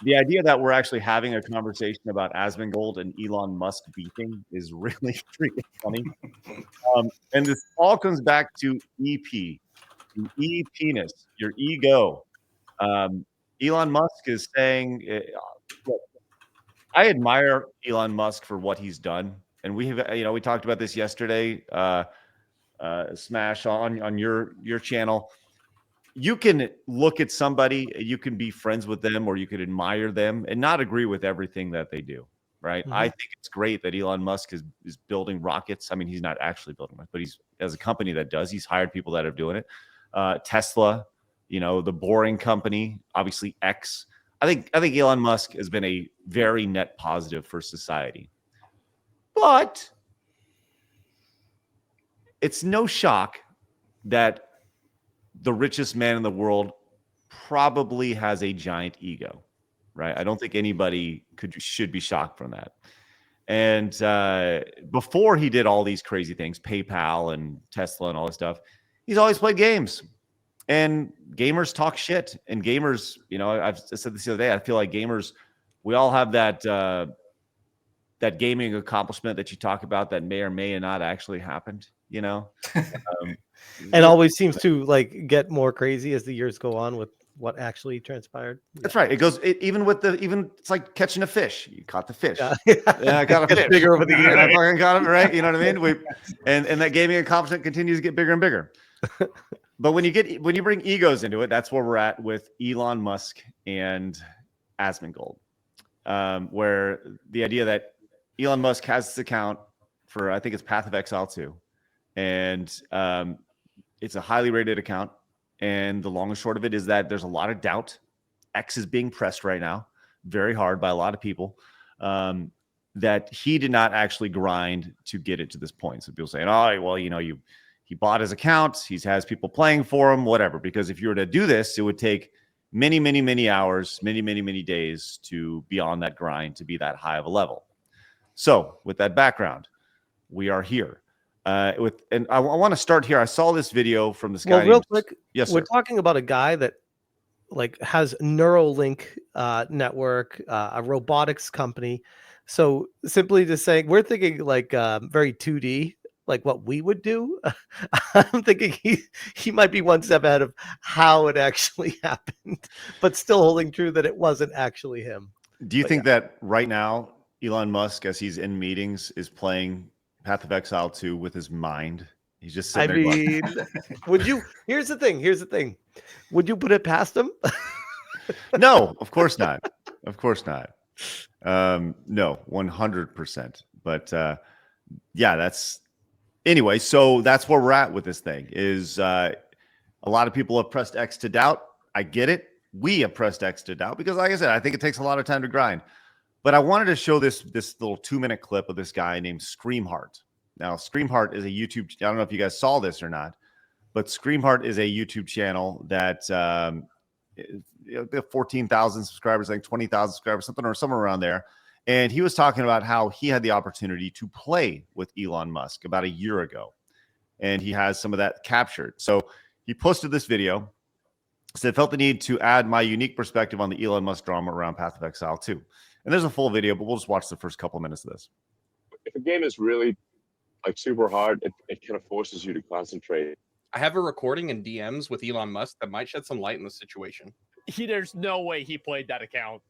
the idea that we're actually having a conversation about Asmongold and Elon Musk beefing is really freaking funny. And this all comes back to EP, your penis, your ego. Elon Musk is saying, look, I admire Elon Musk for what he's done, and we have, we talked about this yesterday. Smash on your channel. You can look at somebody, you can be friends with them, or you could admire them and not agree with everything that they do. Right. I think it's great that Elon Musk is building rockets. I mean, he's not actually building them, but he's as a company that does, he's hired people that are doing it. Tesla, the boring company, obviously X. I think Elon Musk has been a very net positive for society. But it's no shock that the richest man in the world probably has a giant ego, right? I don't think anybody should be shocked from that. And before he did all these crazy things, PayPal and Tesla and all this stuff, he's always played games. And gamers talk shit. And gamers, I've said this the other day, I feel like gamers, we all have that that gaming accomplishment that you talk about that may or may not actually happened, and always seems to get more crazy as the years go on with what actually transpired. That's right. It's like catching a fish. You caught the fish. Yeah, I got a fish. Bigger over the years. I fucking got it, right? You know what I mean? And that gaming accomplishment continues to get bigger and bigger. But when you bring egos into it, that's where we're at with Elon Musk and Asmongold, where the idea that Elon Musk has this account for, I think it's Path of Exile 2, and it's a highly rated account. And the long and short of it is that there's a lot of doubt. X is being pressed right now very hard by a lot of people that he did not actually grind to get it to this point. So people saying, oh, well, he bought his account. He has people playing for him, whatever. Because if you were to do this, it would take many, many, many hours, many, many, many days to be on that grind, to be that high of a level. So with that background, we are here. And I want to start here. I saw this video from this guy. Well, real quick, yes, we're sir. talking about a guy that has Neuralink network, a robotics company. So simply just saying, we're thinking very 2D, like what we would do. I'm thinking he might be one step ahead of how it actually happened, but still holding true that it wasn't actually him. Do you think that right now Elon Musk, as he's in meetings, is playing Path of Exile 2 with his mind? He's just sitting there going, would you? Here's the thing. Would you put it past him? No, of course not. Of course not. No, 100%. But yeah, that's anyway. So that's where we're at with this thing. Is a lot of people have pressed X to doubt. I get it. We have pressed X to doubt because, like I said, I think it takes a lot of time to grind. But I wanted to show this little 2-minute clip of this guy named Screamheart. Now, Screamheart is a YouTube. I don't know if you guys saw this or not, but Screamheart is a YouTube channel that 14,000 subscribers, like 20,000 subscribers, somewhere around there. And he was talking about how he had the opportunity to play with Elon Musk about a year ago, and he has some of that captured. So he posted this video. Said, felt the need to add my unique perspective on the Elon Musk drama around Path of Exile 2. And there's a full video, but we'll just watch the first couple of minutes of this. If a game is really super hard, it kind of forces you to concentrate. I have a recording in DMs with Elon Musk that might shed some light in the situation. There's no way he played that account.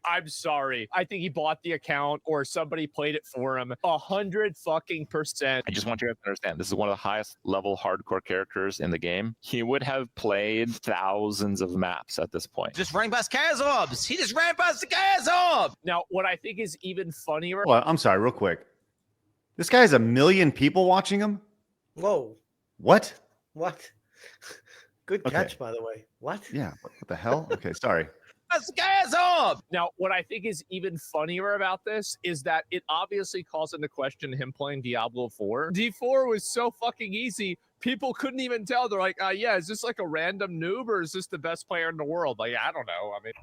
I'm sorry. I think he bought the account or somebody played it for him. 100%. I just want you guys to understand, this is one of the highest level hardcore characters in the game. He would have played thousands of maps at this point. Just ran past Kazobs. He just ran past the Kazob. Now, what I think is even funnier. Well, I'm sorry, real quick. This guy has 1 million people watching him. Whoa. What? Good catch, by the way. What? Yeah. What the hell? Okay, sorry. Now, what I think is even funnier about this is that it obviously calls into question him playing Diablo 4. D4 was so fucking easy. People couldn't even tell. They're like, yeah, is this like a random noob or is this the best player in the world? I don't know. I mean,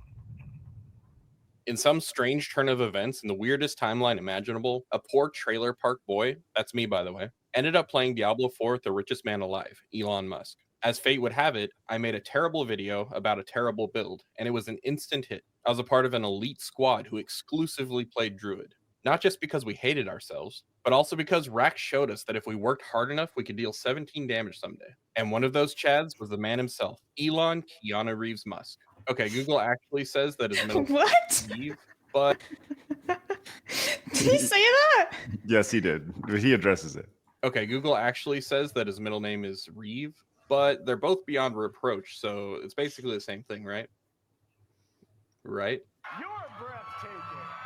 in some strange turn of events in the weirdest timeline imaginable, a poor trailer park boy, that's me, by the way, ended up playing Diablo 4 with the richest man alive, Elon Musk. As fate would have it, I made a terrible video about a terrible build, and it was an instant hit. I was a part of an elite squad who exclusively played Druid. Not just because we hated ourselves, but also because Rax showed us that if we worked hard enough, we could deal 17 damage someday. And one of those Chads was the man himself, Elon Keanu Reeves Musk. Okay, Google actually says that his middle What? name is Eve, but Did he say that? Yes, he did. He addresses it. okay, Google actually says that his middle name is Reeve, but they're both beyond reproach, so it's basically the same thing, right? Right?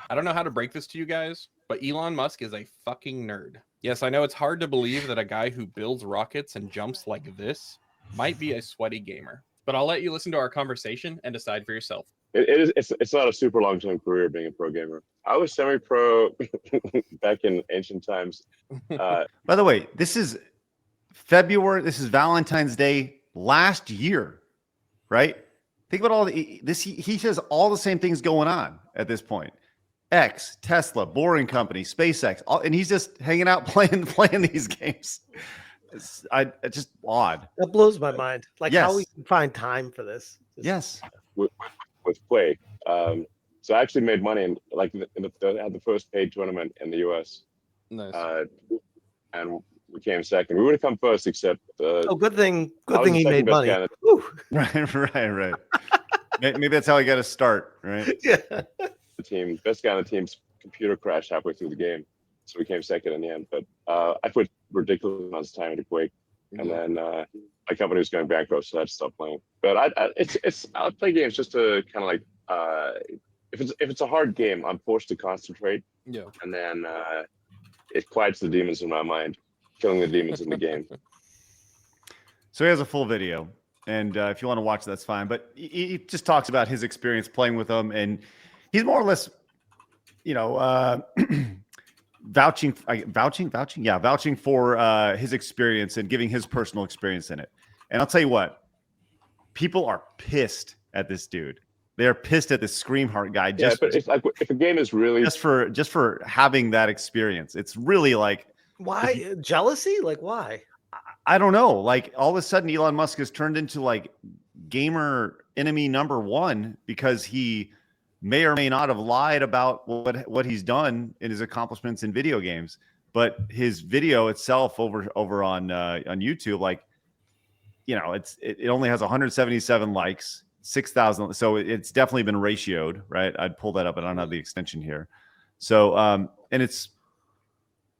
I don't know how to break this to you guys, but Elon Musk is a fucking nerd. Yes, I know it's hard to believe that a guy who builds rockets and jumps like this might be a sweaty gamer, but I'll let you listen to our conversation and decide for yourself. It's not a super long-term career being a pro gamer. I was semi-pro back in ancient times. By the way, this is February. This is Valentine's Day last year, right? Think about all this. He has all the same things going on at this point. X, Tesla, Boring Company, SpaceX, and he's just hanging out playing these games. It's just odd. That blows my mind. Like Yes. how we can find time for this. Yes. with play. So I actually made money and I had the first paid tournament in the US. Nice. And we came second. We would have come first, except Oh, good thing I was he the second made best money. candidate. Whew. Right. Maybe that's how he got to start, right? Yeah. The team, best guy on the team's computer crashed halfway through the game, so we came second in the end. But I put ridiculous amounts of time into Quake, and then my company was going bankrupt, so I had to stop playing. But I play games just to kind of like if it's a hard game, I'm forced to concentrate. Yeah. And then it quiets the demons in my mind, killing the demons in the game. So he has a full video, and if you want to watch, that's fine. But he just talks about his experience playing with them, and he's more or less, vouching for his experience and giving his personal experience in it. And I'll tell you what, people are pissed at this dude. They are pissed at this Screamheart guy. But it's like if a game is really just for having that experience. It's really like, Why jealousy? Like why? I don't know. Like all of a sudden, Elon Musk has turned into like gamer enemy number one because he may or may not have lied about what he's done in his accomplishments in video games. But his video itself over on YouTube, like, it only has 177 likes, 6,000. So it's definitely been ratioed, right? I'd pull that up, but I don't have the extension here. So, and it's,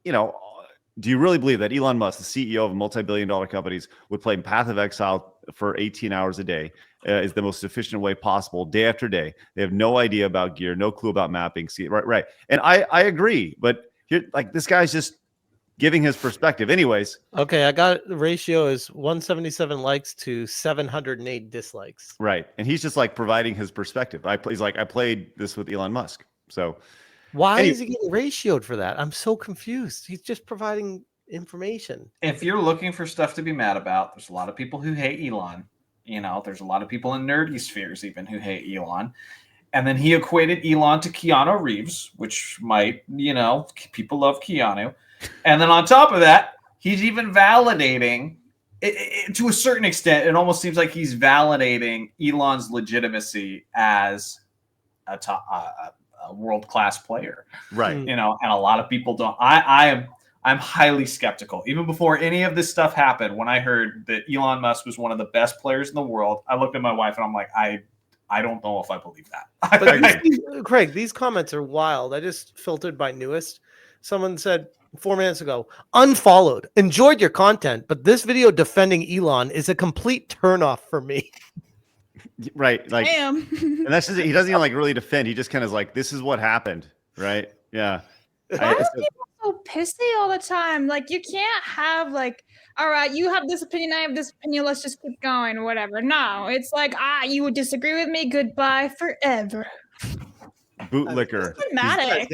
do you really believe that Elon Musk, the CEO of multi-billion-dollar companies, would play Path of Exile for 18 hours a day is the most efficient way possible, day after day? They have no idea about gear, no clue about mapping. See, right. And I agree, but here, like, this guy's just giving his perspective. Anyways. Okay, I got the ratio is 177 likes to 708 dislikes. Right. And he's just like providing his perspective. He's like, I played this with Elon Musk. So why is he getting ratioed for that? I'm so confused. He's just providing information. If you're looking for stuff to be mad about, there's a lot of people who hate Elon. There's a lot of people in nerdy spheres even who hate Elon. And then he equated Elon to Keanu Reeves, which might, people love Keanu. And then on top of that, he's even validating, to a certain extent, it almost seems like he's validating Elon's legitimacy as a world-class player. Right. And a lot of people don't. I'm highly skeptical. Even before any of this stuff happened, when I heard that Elon Musk was one of the best players in the world, I looked at my wife and I'm like, I don't know if I believe that. But Craig, these comments are wild. I just filtered by newest. Someone said 4 minutes ago, unfollowed, enjoyed your content, but this video defending Elon is a complete turnoff for me. Right. Like, Damn. and that's just, he doesn't even like really defend. He just kind of like, this is what happened. Right. Yeah. Why are people so pissy all the time? Like, you can't have like, all right, you have this opinion, I have this opinion, let's just keep going or whatever. No, it's like, you would disagree with me, goodbye forever. Bootlicker. Dramatic.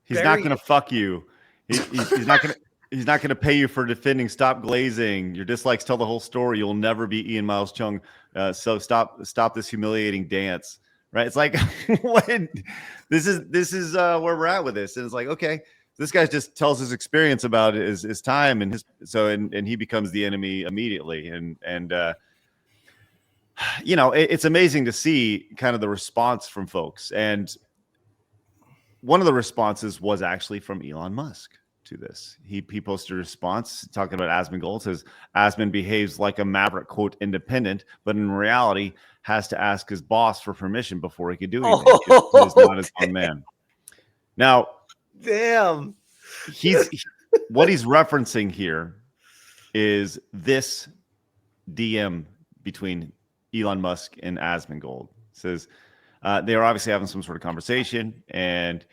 He's not going to fuck you. He's not going to. He's not going to pay you for defending. Stop glazing. Your dislikes tell the whole story. You'll never be Ian Miles Chung. So stop this humiliating dance. Right? It's like, when this is where we're at with this, and it's like, okay, This guy just tells his experience about his time and and he becomes the enemy immediately. It's amazing to see kind of the response from folks. And one of the responses was actually from Elon Musk to this. He posted a response talking about Asmongold. Says Asmon behaves like a maverick, quote, independent, but in reality has to ask his boss for permission before he can do anything. He's not his own man. Now, damn, what he's referencing here is this DM between Elon Musk and Asmongold. Says they are obviously having some sort of conversation, and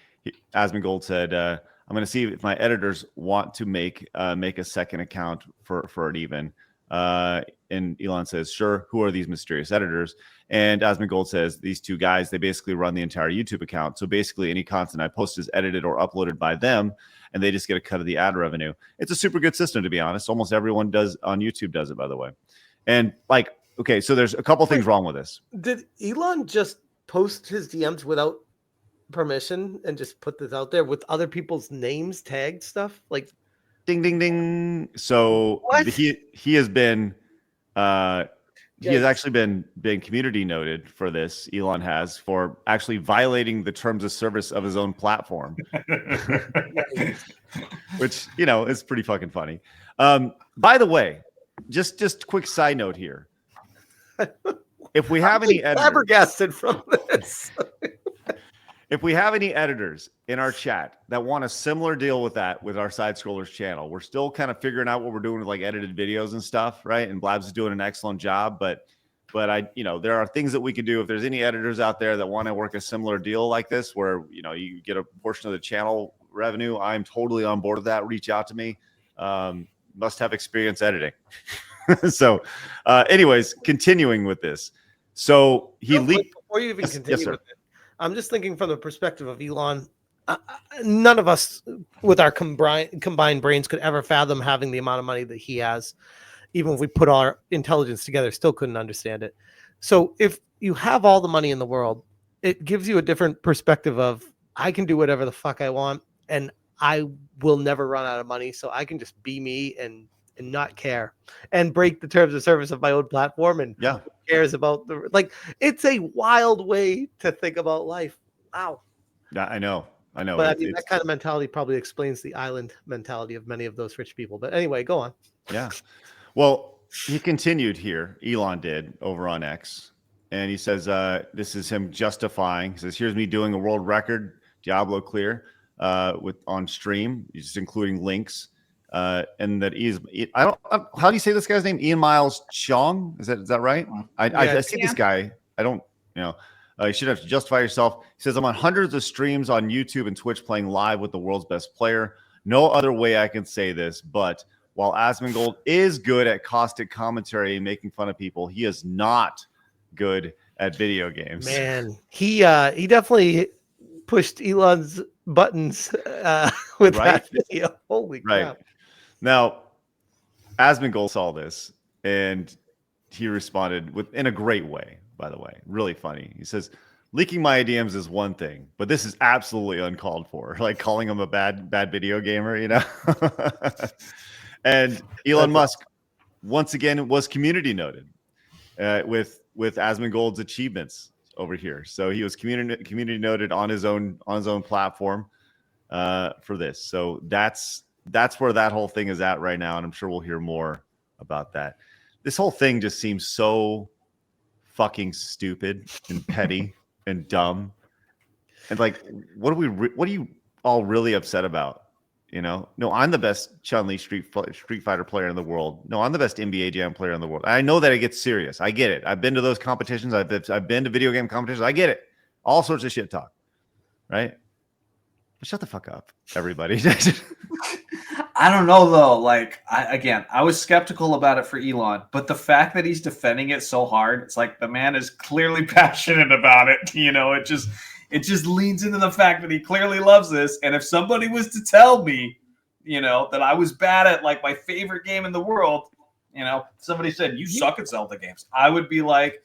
Asmongold said, "I'm going to see if my editors want to make a second account for it even." And Elon says, "Sure. Who are these mysterious editors?" And Asmongold says, "These two guys, they basically run the entire YouTube account. So basically, any content I post is edited or uploaded by them, and they just get a cut of the ad revenue." It's a super good system, to be honest. Almost everyone does on YouTube does it, by the way. And like, okay, so there's a couple things wrong with this. Did Elon just post his DMs without permission and just put this out there with other people's names tagged stuff? Like, ding, ding, ding. So he has been he has actually been community noted for this. Elon has, for actually violating the terms of service of his own platform, which is pretty fucking funny. By the way, just quick side note here. If we have any editors, flabbergasted from this. If we have any editors in our chat that want a similar deal with our Side Scrollers channel, we're still kind of figuring out what we're doing with like edited videos and stuff, right? And Blabs is doing an excellent job, but there are things that we could do. If there's any editors out there that want to work a similar deal like this, where you get a portion of the channel revenue, I'm totally on board with that. Reach out to me. Must have experience editing. So, anyways, continuing with this. So he leaked. Before you even continue yes, sir. with it, I'm just thinking from the perspective of Elon. None of us with our combined brains could ever fathom having the amount of money that he has. Even if we put our intelligence together, still couldn't understand it. So if you have all the money in the world, it gives you a different perspective of, I can do whatever the fuck I want, and I will never run out of money. So I can just be me and not care and break the terms of service of my own platform. And who cares about it's a wild way to think about life. Wow. I know. But I mean, that kind of mentality probably explains the island mentality of many of those rich people. But anyway, go on. Yeah. Well, he continued here. Elon did over on X. And he says, this is him justifying. He says, here's me doing a world record, Diablo clear, on stream, just including links. And that how do you say this guy's name? Ian Miles Chong? Is that right? I see this guy. I don't, you should have to justify yourself. He says, I'm on hundreds of streams on YouTube and Twitch playing live with the world's best player. No other way I can say this, but while Asmongold is good at caustic commentary and making fun of people, he is not good at video games. Man, he definitely pushed Elon's buttons with that video. Holy crap. Now, Asmongold saw this and he responded in a great way, by the way. Really funny. He says, leaking my DMs is one thing, but this is absolutely uncalled for. Like calling him a bad video gamer, And Elon Musk, once again, was community noted with Asmongold's achievements over here. So he was community noted on his own platform for this. So that's where that whole thing is at right now, and I'm sure we'll hear more about that. This whole thing just seems so fucking stupid and petty and dumb. And like, what are you all really upset about? No, I'm the best Chun-Li Street Fighter player in the world. No, I'm the best NBA Jam player in the world. I know that it gets serious. I get it. I've been to those competitions. I've been to video game competitions. I get it. All sorts of shit talk, right? But shut the fuck up, everybody. I don't know though. Like I was skeptical about it for Elon, but the fact that he's defending it so hard, it's like the man is clearly passionate about it. It just leans into the fact that he clearly loves this. And if somebody was to tell me, that I was bad at like my favorite game in the world, somebody said, you suck at Zelda games, I would be like,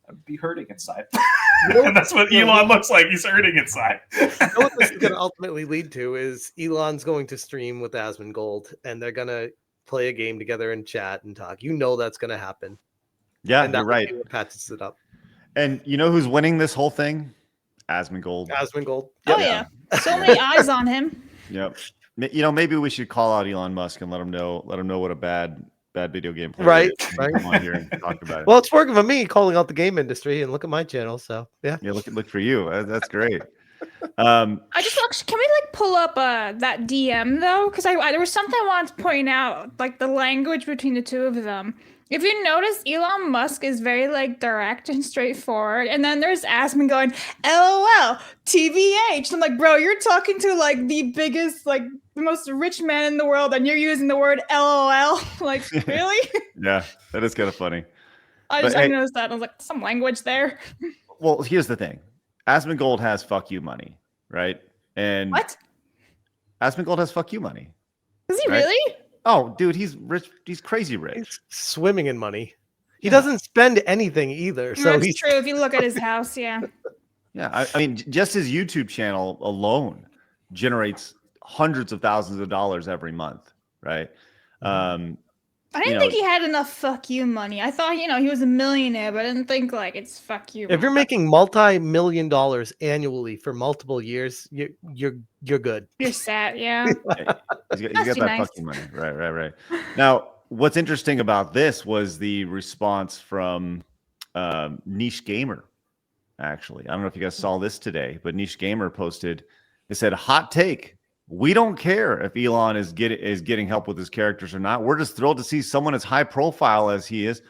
I'd be hurting inside. That's what Elon looks like. He's hurting inside. You know what this is going to ultimately lead to is Elon's going to stream with Asmongold, and they're going to play a game together and chat and talk. You know that's going to happen. Yeah, and you're right. Patches it up. And you know who's winning this whole thing? Asmongold. Asmongold. Oh yeah, so many eyes on him. Yep. You know, maybe we should call out Elon Musk and let him know what a bad video game player Right, is. right. Come on here and talk about it. Well, it's working for me calling out the game industry, and look at my channel. So yeah, look for you. That's great. I just actually, can we like pull up that DM though? Because there was something I wanted to point out, like the language between the two of them. If you notice, Elon Musk is very like direct and straightforward, and then there's Asmon going, "LOL, TBH." I'm like, bro, you're talking to like the biggest, like the most rich man in the world, and you're using the word LOL. Like, really? Yeah, that is kind of funny. I noticed that. I was like, some language there. Well, here's the thing. Asmongold has fuck you money, right? And What? Asmongold has fuck you money. Is he right? really? Oh, dude, he's rich. He's crazy rich. he's swimming in money. He doesn't spend anything either. So That's he's true. If you look at his house, yeah. Yeah, I mean, just his YouTube channel alone generates hundreds of thousands of dollars every month, right? I didn't think he had enough fuck you money. I thought, he was a millionaire, but I didn't think like it's fuck you. if you're making multi-million dollars annually for multiple years, you're good. You're sad, yeah. He's got that nice. fucking money, right. Now, what's interesting about this was the response from Niche Gamer. Actually, I don't know if you guys saw this today, but Niche Gamer posted. They said, "Hot take: we don't care if Elon is getting help with his characters or not. We're just thrilled to see someone as high profile as he is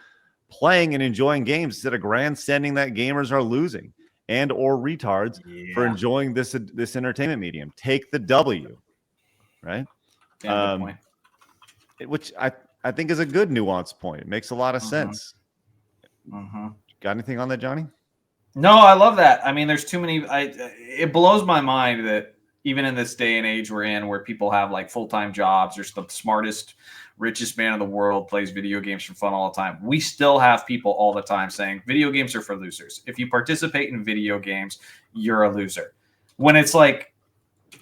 playing and enjoying games instead of grandstanding that gamers are losing and or retards for enjoying this entertainment medium. Take the W." Right? Yeah, good point. Which I think is a good nuanced point. It makes a lot of sense. Got anything on that, Johnny? No, I love that. I mean, there's too many. It blows my mind that even in this day and age we're in, where people have like full-time jobs, there's the smartest, richest man in the world plays video games for fun all the time. We still have people all the time saying video games are for losers. If you participate in video games, you're a loser. When it's like,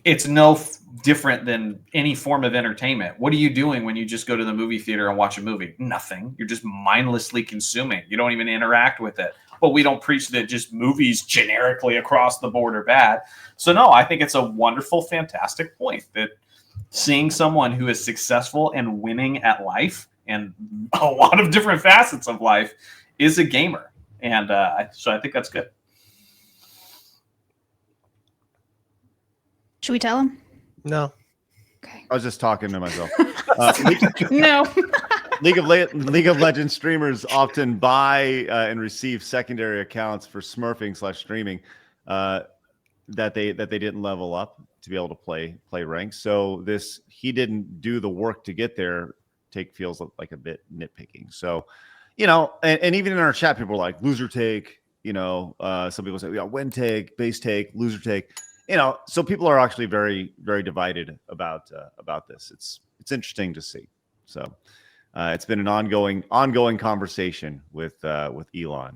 it's no different than any form of entertainment. What are you doing when you just go to the movie theater and watch a movie? Nothing. You're just mindlessly consuming. You don't even interact with it. But we don't preach that just movies generically across the board are bad. So no, I think it's a wonderful, fantastic point that seeing someone who is successful and winning at life and a lot of different facets of life is a gamer. And so I think that's good. Should we tell him? No. Okay. I was just talking to myself. No. League of Legends streamers often buy and receive secondary accounts for smurfing/streaming that they didn't level up to be able to play ranks. So he didn't do the work to get there. Take feels like a bit nitpicking. So, and even in our chat, people are like loser take. Some people say win take, base take, loser take. So people are actually very, very divided about this. It's interesting to see. So it's been an ongoing conversation with Elon.